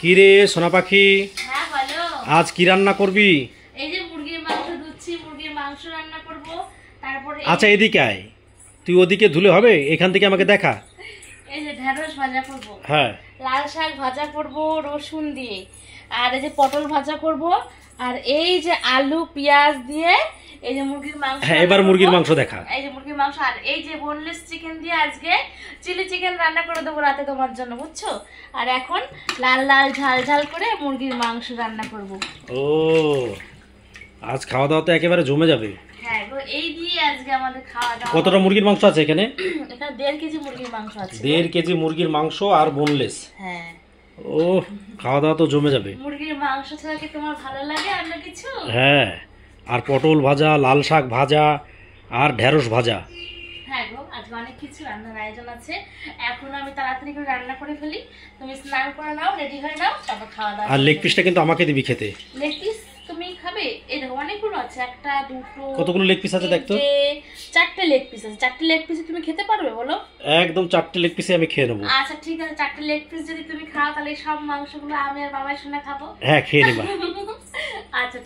কি রে সোনা পাখি, হ্যাঁ বলো। আজ কি রান্না করবি? এই যে মুরগির মাংস ধুচ্ছি, মুরগির মাংস রান্না করব। তারপরে আচ্ছা এদিকে আয়, তুই ওদিকে ধুলে হবে, এখান থেকে আমাকে দেখা। এই যে ঢেঁড়স ভাজা করব, হ্যাঁ লাল শাক ভাজা করব রসুন দিয়ে, আর এই যে পটল ভাজা করব, আর এই যে আলু পেঁয়াজ দিয়ে এই যে মুরগির মাংস। হ্যাঁ এবার মুরগির মাংস দেখা। এই যে মুরগির মাংস, আর এই যে বোনলেস চিকেন দিয়ে আজকে চিলি চিকেন রান্না করে দেবো রাতে তোমার জন্য, বুঝছো? আর এখন লাল লাল ঝাল ঝাল করে মুরগির মাংস রান্না করব। ও আজ খাওয়া দাওয়া তো একেবারে জমে যাবে। হ্যাঁ গো, এই দিয়ে আজকে আমাদের খাওয়া দাওয়া। কতটা মুরগির মাংস আছে এখানে? এখানে 1.5 কেজি মুরগির মাংস আছে। 1.5 কেজি মুরগির মাংস আর বোনলেস। হ্যাঁ। ও খাওয়া দাওয়া তো জমে যাবে। মুরগির মাংস ছাড়া কি তোমার ভালো লাগে অন্য কিছু? হ্যাঁ, আর পটল ভাজা, লাল শাক ভাজা, আর ঢেঁড়স ভাজা। হ্যাঁ গো, আজকে অনেক কিছু রান্নার আয়োজন আছে। এখন আমি তাড়াতাড়ি করে রান্না করে ফেলি, তুমি স্নান করে নাও, রেডি হয়ে নাও, তারপর খাওয়া দাওয়া। আর লেগ পিসটা কিন্তু আমাকে দিবি খেতে। লেগ পিস তুমি খাবে? এই দেখো অনেকগুলো আছে, একটা দুটো কতগুলো লেগ পিস আছে দেখতো? 4টে লেগ পিস আছে। 4টে লেগ পিস তুমি খেতে পারবে বলো? একদম 4টে লেগ পিসে আমি খেয়ে নেবো। আচ্ছা ঠিক আছে, 4টে লেগ পিস যদি তুমি খাও তাহলে সব মাংসগুলো আমি আর বাবাই শুনে খাবো। হ্যাঁ খেয়ে নেবা। আচ্ছা।